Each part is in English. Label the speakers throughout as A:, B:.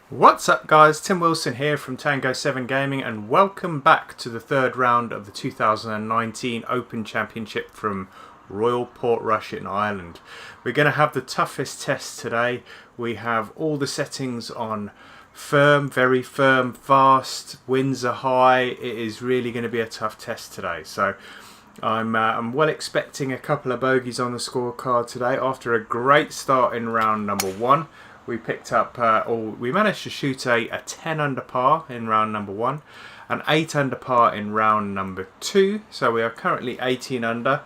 A: What's up guys, Tim Wilson here from Tango 7 Gaming and welcome back to the third round of the 2019 Open Championship from Royal Portrush in Ireland. We're going to have the toughest test today. We have all the settings on firm, very firm, fast, winds are high. It is really going to be a tough test today. So I'm well expecting a couple of bogeys on the scorecard today after a great start in round number one. We picked up, we managed to shoot a 10 under par in round number one, an 8 under par in round number two. So we are currently 18 under,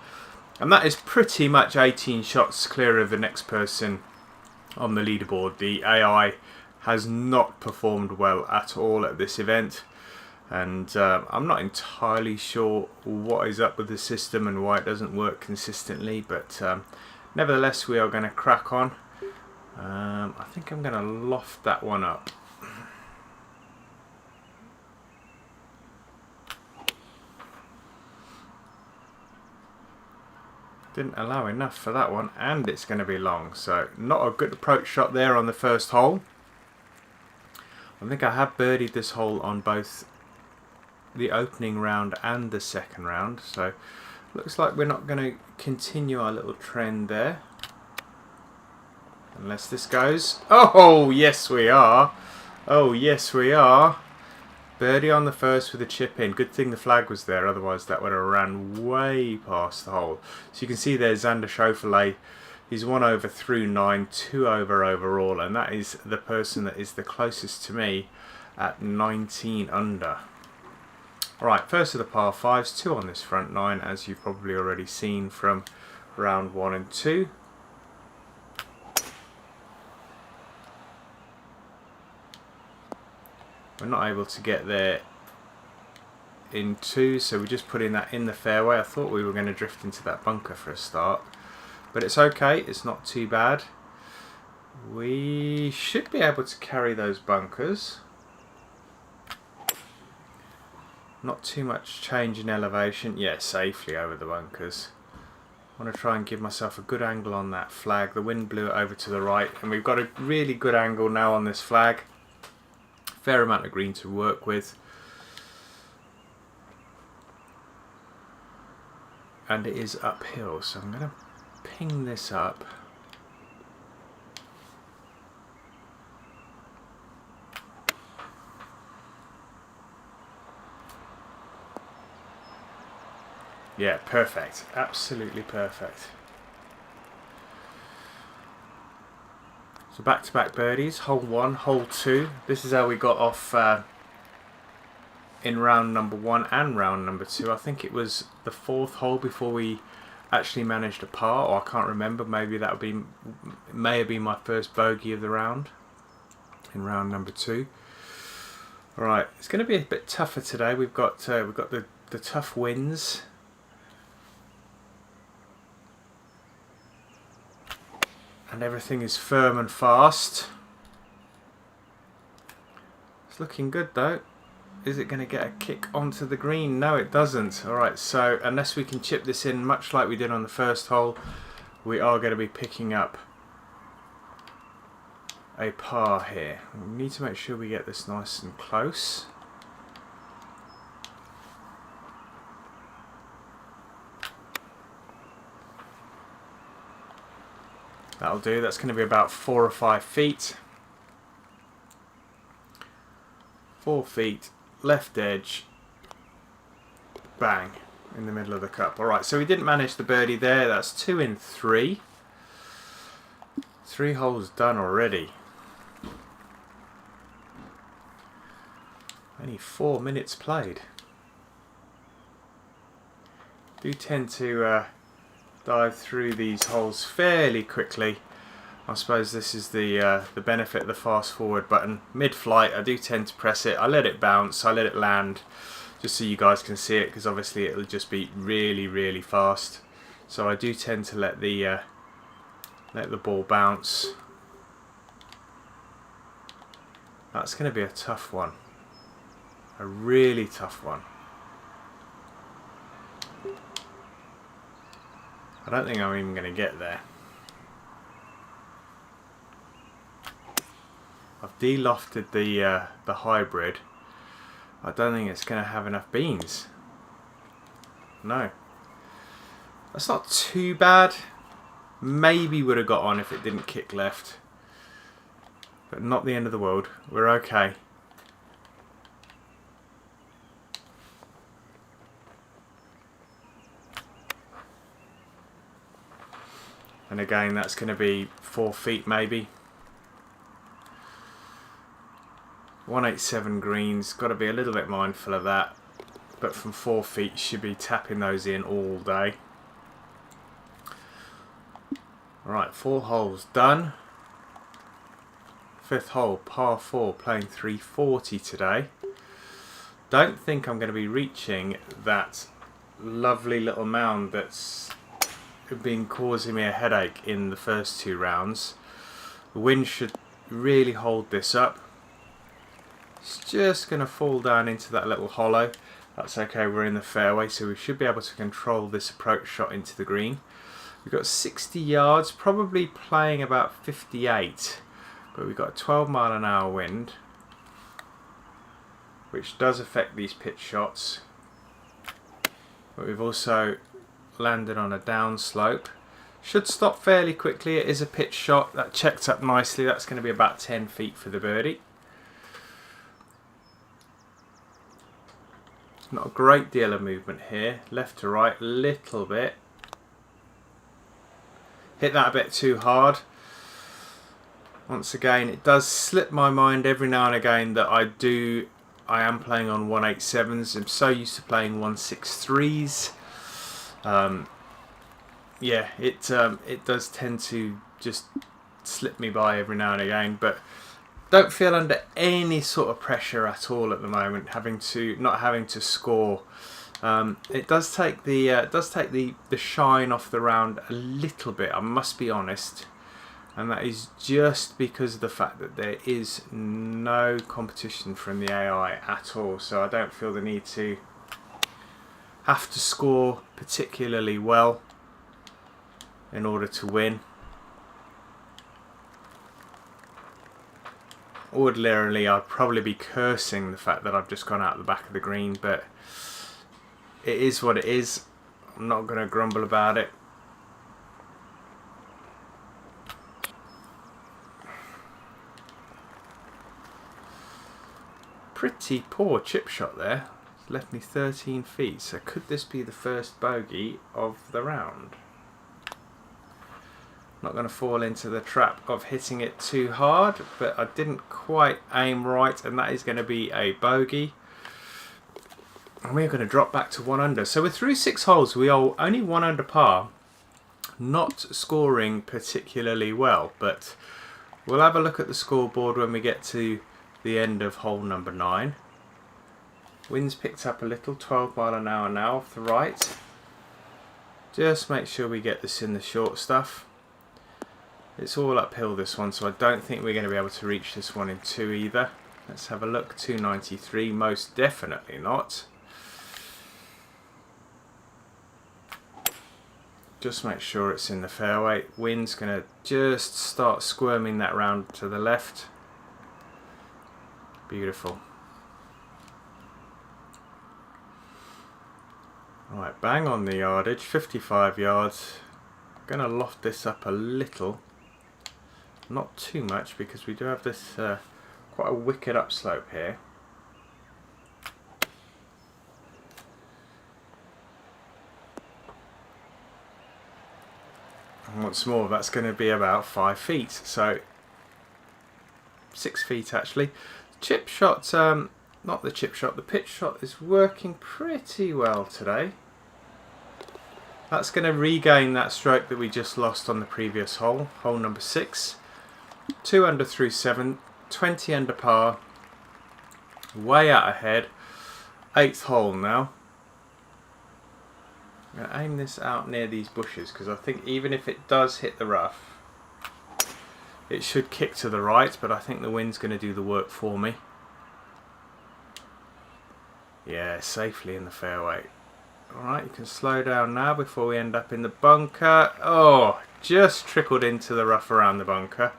A: and that is pretty much 18 shots clear of the next person on the leaderboard. The AI has not performed well at all at this event, and I'm not entirely sure what is up with the system and why it doesn't work consistently, but nevertheless we are going to crack on. I think I'm going to loft that one up. Didn't allow enough for that one, and it's going to be long, so not a good approach shot there on the first hole. I think I have birdied this hole on both the opening round and the second round, so looks like we're not going to continue our little trend there. Unless this goes. Oh, yes we are. Oh, yes we are. Birdie on the first with a chip in. Good thing the flag was there, otherwise that would have ran way past the hole. So you can see there Xander Schauffele. He's 1 over through 9, 2 over overall, and that is the person that is the closest to me at 19 under. Alright, first of the par 5s, 2 on this front 9, as you've probably already seen from round 1 and 2. We're not able to get there in 2, so we're just putting that in the fairway. I thought we were going to drift into that bunker for a start, but it's okay, it's not too bad. We should be able to carry those bunkers. Not too much change in elevation. Yeah, safely over the bunkers. I want to try and give myself a good angle on that flag. The wind blew it over to the right, and we've got a really good angle now on this flag. Fair amount of green to work with, and it is uphill, so I'm going to ping this up. Yeah, perfect, absolutely perfect. So back-to-back birdies, hole 1, hole 2. This is how we got off in round number 1 and round number 2. I think it was the 4th hole before we actually managed a par, or I can't remember. Maybe that would be, may have been my first bogey of the round in round number 2. All right, it's going to be a bit tougher today. We've got the tough winds. And everything is firm and fast. It's looking good though. Is it going to get a kick onto the green? No, it doesn't. Alright, so unless we can chip this in much like we did on the first hole, we are going to be picking up a par here. We need to make sure we get this nice and close. That'll do. That's going to be about 4 or 5 feet. 4 feet, left edge, bang, in the middle of the cup. Alright, so we didn't manage the birdie there. That's 2 in 3. 3 holes done already. Only 4 minutes played. Do tend to dive through these holes fairly quickly. I suppose this is the benefit of the fast forward button. Mid-flight I do tend to press it, I let it bounce, I let it land, just so you guys can see it, because obviously it'll just be really fast. So I do tend to let the ball bounce. That's going to be a tough one, a really tough one. I don't think I'm even going to get there. I've de-lofted the hybrid. I don't think it's going to have enough beans. No. That's not too bad. Maybe would have got on if it didn't kick left. But not the end of the world. We're okay. And again, that's going to be 4 feet maybe. 187 greens, got to be a little bit mindful of that. But from 4 feet, should be tapping those in all day. Alright, 4 holes done. 5th hole, par 4, playing 340 today. Don't think I'm going to be reaching that lovely little mound that's been causing me a headache in the first 2 rounds. The wind should really hold this up. It's just going to fall down into that little hollow. That's okay, we're in the fairway, so we should be able to control this approach shot into the green. We've got 60 yards, probably playing about 58, but we've got a 12-mile-an-hour wind, which does affect these pitch shots. But we've also landed on a down slope. Should stop fairly quickly. It is a pitch shot. That checked up nicely. That's going to be about 10 feet for the birdie. Not a great deal of movement here. Left to right, little bit. Hit that a bit too hard. Once again, it does slip my mind every now and again that I am playing on 187s. I'm so used to playing 163s. Yeah, it does tend to just slip me by every now and again, but don't feel under any sort of pressure at all at the moment, not having to score. It does take the shine off the round a little bit, I must be honest, and that is just because of the fact that there is no competition from the AI at all. So I don't feel the need to have to score particularly well in order to win. Ordinarily, I'd probably be cursing the fact that I've just gone out the back of the green, but it is what it is. I'm not going to grumble about it. Pretty poor chip shot there. It's left me 13 feet. So could this be the first bogey of the round? Not going to fall into the trap of hitting it too hard, but I didn't quite aim right, and that is going to be a bogey. And we're going to drop back to 1 under. So we're through 6 holes. We are only 1 under par, not scoring particularly well, but we'll have a look at the scoreboard when we get to the end of hole number 9. Wind's picked up a little, 12 mile an hour now off the right. Just make sure we get this in the short stuff. It's all uphill this one, so I don't think we're going to be able to reach this one in 2 either. Let's have a look. 293, most definitely not. Just make sure it's in the fairway. Wind's going to just start squirming that round to the left. Beautiful. Right, bang on the yardage, 55 yards. Going to loft this up a little. Not too much, because we do have this quite a wicked upslope here. And what's more, that's going to be about 5 feet, so 6 feet actually. Chip shot, not the chip shot, the pitch shot is working pretty well today. That's going to regain that stroke that we just lost on the previous hole, hole number 6. 2 under through 7, 20 under par, way out ahead. 8th hole now. I'm going to aim this out near these bushes, because I think even if it does hit the rough, it should kick to the right, but I think the wind's going to do the work for me. Yeah, safely in the fairway. Alright, you can slow down now before we end up in the bunker. Oh, just trickled into the rough around the bunker.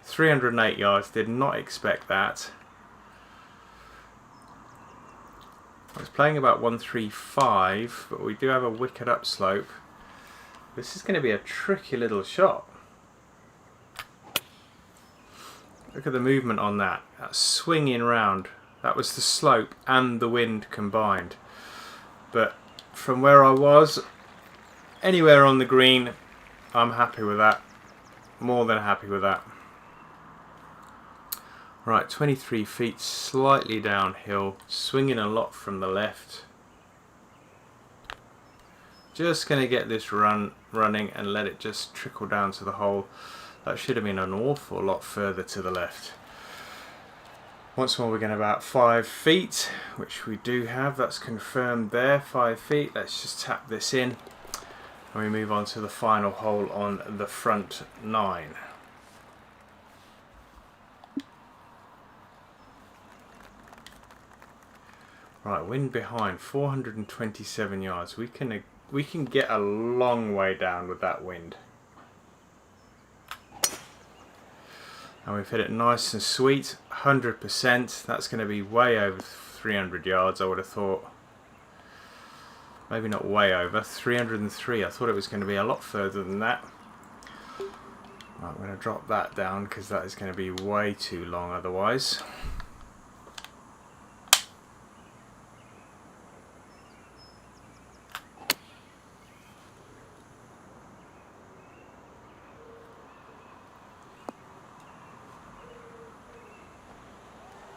A: 308 yards, did not expect that. I was playing about 135, but we do have a wicked upslope. This is going to be a tricky little shot. Look at the movement on that. That's swinging round. That was the slope and the wind combined. But from where I was, anywhere on the green, I'm happy with that. More than happy with that. Right, 23 feet, slightly downhill, swinging a lot from the left. Just going to get this running and let it just trickle down to the hole. That should have been an awful lot further to the left. Once more, we're going about 5 feet, which we do have. That's confirmed there, 5 feet. Let's just tap this in and we move on to the final hole on the front 9. Right, wind behind, 427 yards. We can get a long way down with that wind. And we've hit it nice and sweet, 100%. That's going to be way over 300 yards, I would have thought. Maybe not way over, 303. I thought it was going to be a lot further than that. Right, I'm going to drop that down because that is going to be way too long otherwise.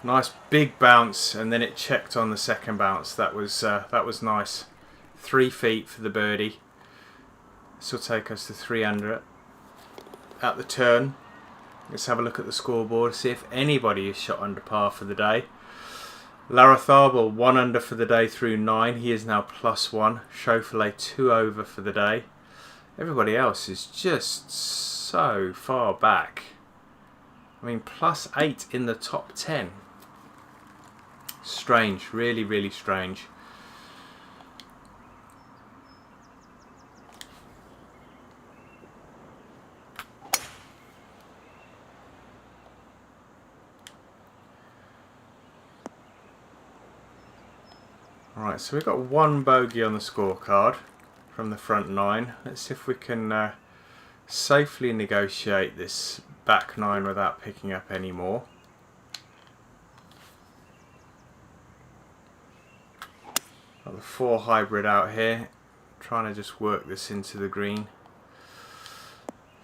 A: Nice big bounce, and then it checked on the second bounce. That was nice. 3 feet for the birdie. This will take us to 3 under at the turn. Let's have a look at the scoreboard, see if anybody is shot under par for the day. Larratharbel 1 under for the day through 9. He is now +1. Chauffolet 2 over for the day. Everybody else is just so far back. I mean, +8 in the top 10. Strange, really, really strange. Alright, so we've got 1 bogey on the scorecard from the front 9. Let's see if we can safely negotiate this back 9 without picking up any more. Got the 4 hybrid out here, trying to just work this into the green.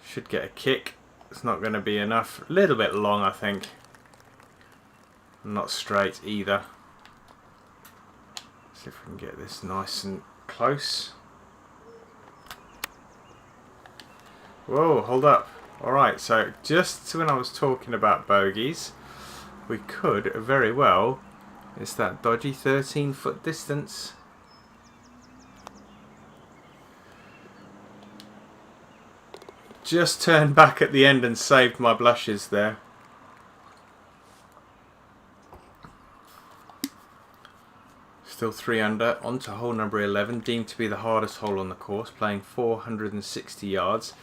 A: Should get a kick. It's not going to be enough. A little bit long, I think. Not straight either. See if we can get this nice and close. Whoa, hold up. Alright, so just when I was talking about bogeys, we could very well, it's that dodgy 13-foot distance. Just turned back at the end and saved my blushes there. Still 3 under, on to hole number 11, deemed to be the hardest hole on the course, playing 460 yards.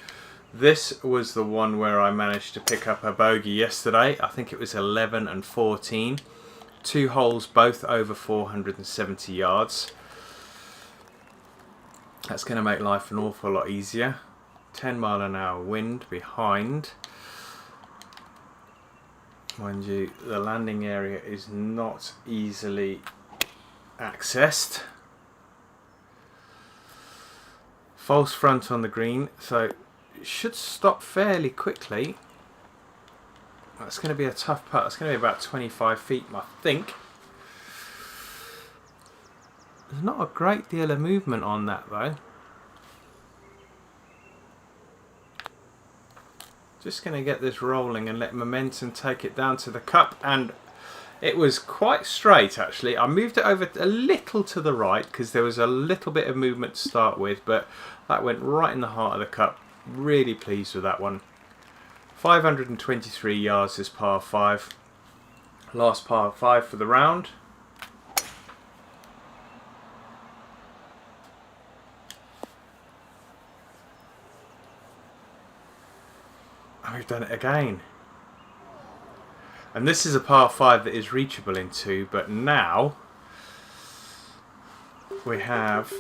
A: This was the one where I managed to pick up a bogey yesterday. I think it was 11 and 14. 2 holes, both over 470 yards. That's going to make life an awful lot easier. 10-mile-an-hour wind behind. Mind you, the landing area is not easily accessed. False front on the green, so it should stop fairly quickly. That's going to be a tough putt. It's going to be about 25 feet, I think. There's not a great deal of movement on that though. Just going to get this rolling and let momentum take it down to the cup, and it was quite straight actually. I moved it over a little to the right because there was a little bit of movement to start with, but that went right in the heart of the cup. Really pleased with that one. 523 yards is par 5. Last par 5 for the round. And we've done it again. And this is a par 5 that is reachable in 2, but now we have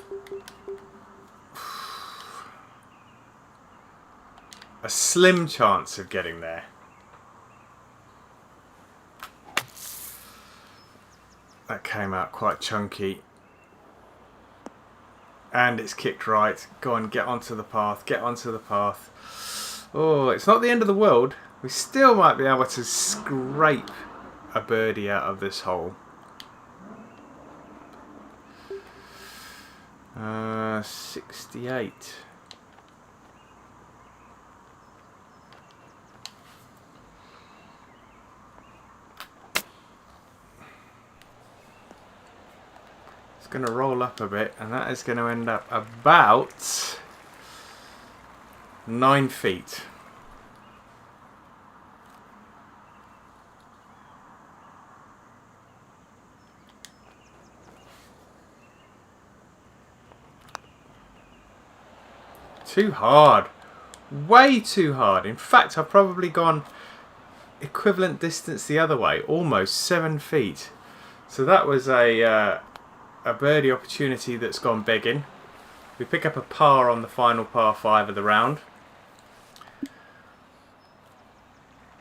A: a slim chance of getting there. That came out quite chunky. And it's kicked right. Go on, get onto the path, get onto the path. Oh, it's not the end of the world. We still might be able to scrape a birdie out of this hole. 68. It's going to roll up a bit, and that is going to end up about 9 feet. Too hard. Way too hard. In fact, I've probably gone equivalent distance the other way. Almost 7 feet. So that was a birdie opportunity that's gone begging. We pick up a par on the final par 5 of the round.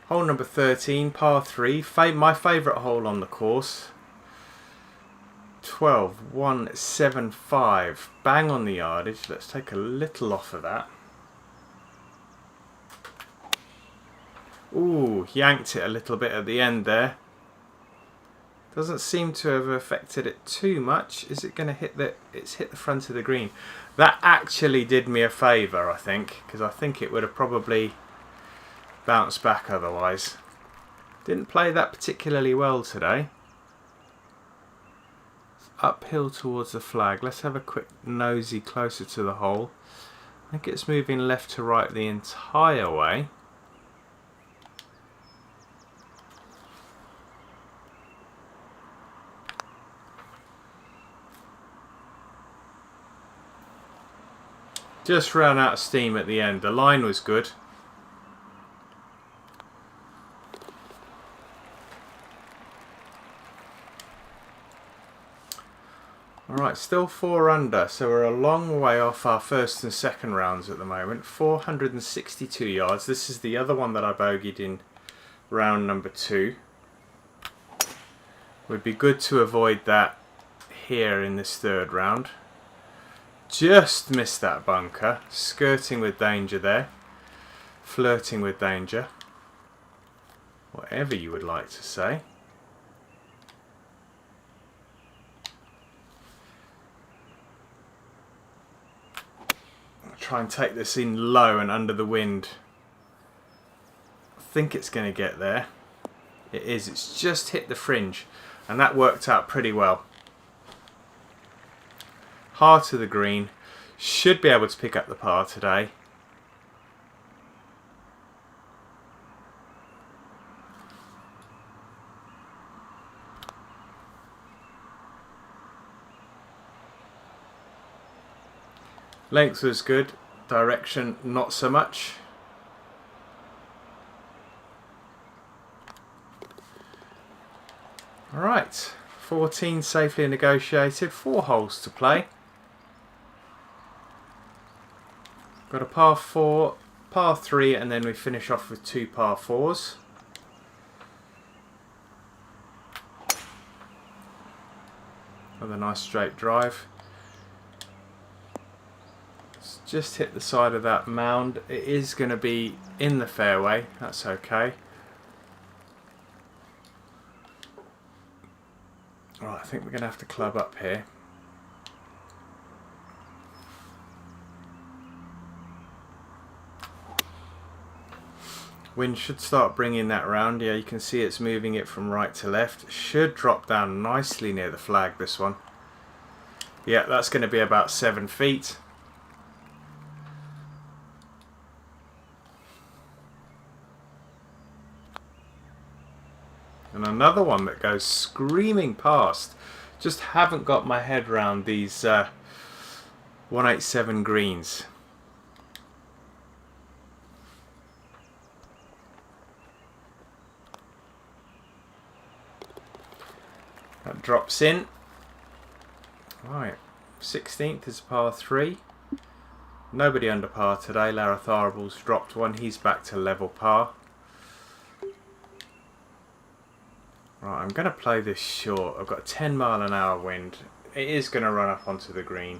A: Hole number 13, par 3. My favourite hole on the course. 12, 175. Bang on the yardage. Let's take a little off of that. Ooh, yanked it a little bit at the end there. Doesn't seem to have affected it too much. Is it going to hit the... It's hit the front of the green. That actually did me a favour, I think, because I think it would have probably bounced back otherwise. Didn't play that particularly well today. Uphill towards the flag. Let's have a quick nosy closer to the hole. I think it's moving left to right the entire way. Just ran out of steam at the end. The line was good. Alright, still 4 under, so we're a long way off our first and second rounds at the moment. 462 yards. This is the other one that I bogeyed in round number 2. Would be good to avoid that here in this third round. Just missed that bunker. Skirting with danger there. Flirting with danger. Whatever you would like to say. Try and take this in low and under the wind. I think it's going to get there. It is. It's just hit the fringe, and that worked out pretty well. Heart of the green. Should be able to pick up the par today. Length was good, direction not so much. Alright, 14 safely negotiated, 4 holes to play. Got a par 4, par 3, and then we finish off with 2 par 4s. Another nice straight drive. Just hit the side of that mound. It is going to be in the fairway. That's okay. Alright, I think we're going to have to club up here. Wind should start bringing that round. Yeah, you can see it's moving it from right to left. Should drop down nicely near the flag, this one. Yeah, that's going to be about 7 feet. And another one that goes screaming past. Just haven't got my head round these 187 greens. That drops in. Right, 16th is par 3. Nobody under par today. Lara Tharable's dropped one. He's back to level par. Right, I'm going to play this short. I've got a 10-mile-an-hour wind. It is going to run up onto the green.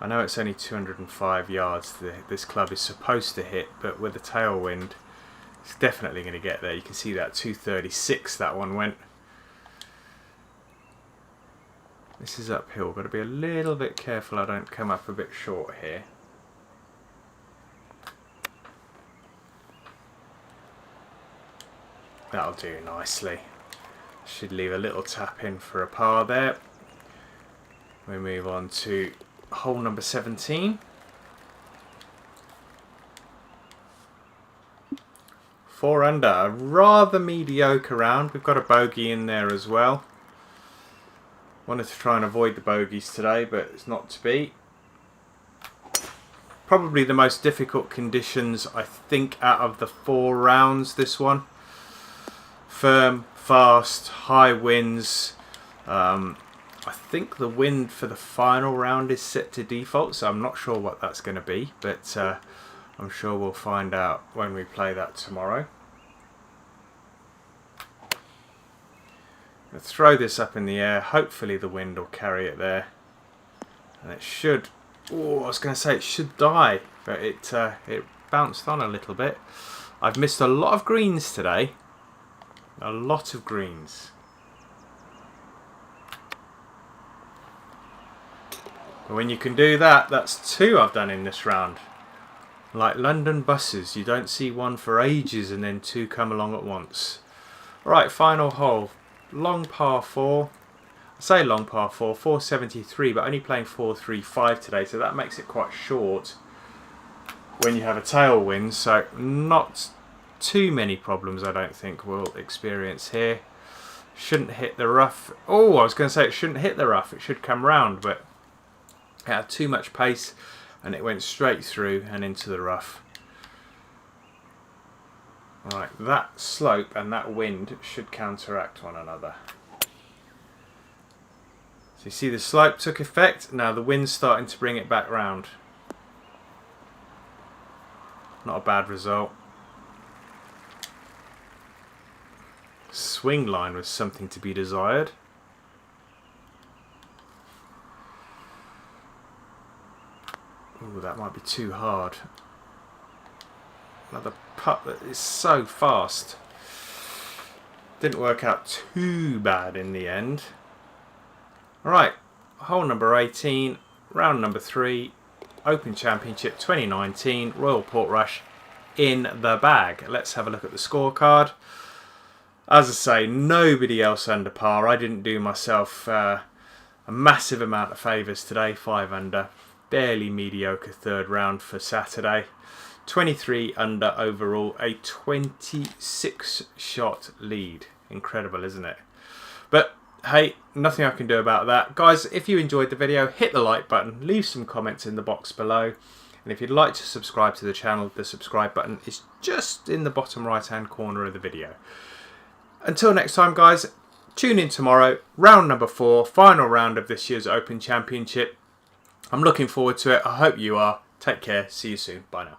A: I know it's only 205 yards this club is supposed to hit, but with a tailwind, it's definitely going to get there. You can see that 236 that one went. This is uphill. Got to be a little bit careful I don't come up a bit short here. That'll do nicely. Should leave a little tap in for a par there. We move on to hole number 17. 4 under, a rather mediocre round. We've got a bogey in there as well. Wanted to try and avoid the bogeys today, but it's not to be. Probably the most difficult conditions, I think, out of the 4 rounds, this one. Firm, fast, high winds. I think the wind for the final round is set to default, so I'm not sure what that's going to be, but I'm sure we'll find out when we play that tomorrow. I'll throw this up in the air. Hopefully the wind will carry it there, and it should. Oh, I was going to say it should die, but it bounced on a little bit. I've missed a lot of greens today. A lot of greens. But when you can do that, that's 2 I've done in this round. Like London buses, you don't see one for ages and then 2 come along at once. Right, final hole. Long par 4. I say long par 4, 473, but only playing 435 today, so that makes it quite short when you have a tailwind, so not too many problems I don't think we'll experience here. Shouldn't hit the rough. Oh, I was going to say it shouldn't hit the rough, it should come round, but it had too much pace and it went straight through and into the rough. Right, that slope and that wind should counteract one another. So you see the slope took effect, now the wind's starting to bring it back round. Not a bad result. Swing line was something to be desired. Ooh, that might be too hard. Another putt that is so fast. Didn't work out too bad in the end. Alright, hole number 18, round number 3, Open Championship 2019, Royal Portrush in the bag. Let's have a look at the scorecard. As I say, nobody else under par. I didn't do myself a massive amount of favours today, 5 under. Barely mediocre 3rd round for Saturday. 23 under overall, a 26 shot lead. Incredible, isn't it? But hey, nothing I can do about that. Guys, if you enjoyed the video, hit the like button, leave some comments in the box below. And if you'd like to subscribe to the channel, the subscribe button is just in the bottom right hand corner of the video. Until next time, guys, tune in tomorrow, round number 4, final round of this year's Open Championship. I'm looking forward to it. I hope you are. Take care. See you soon. Bye now.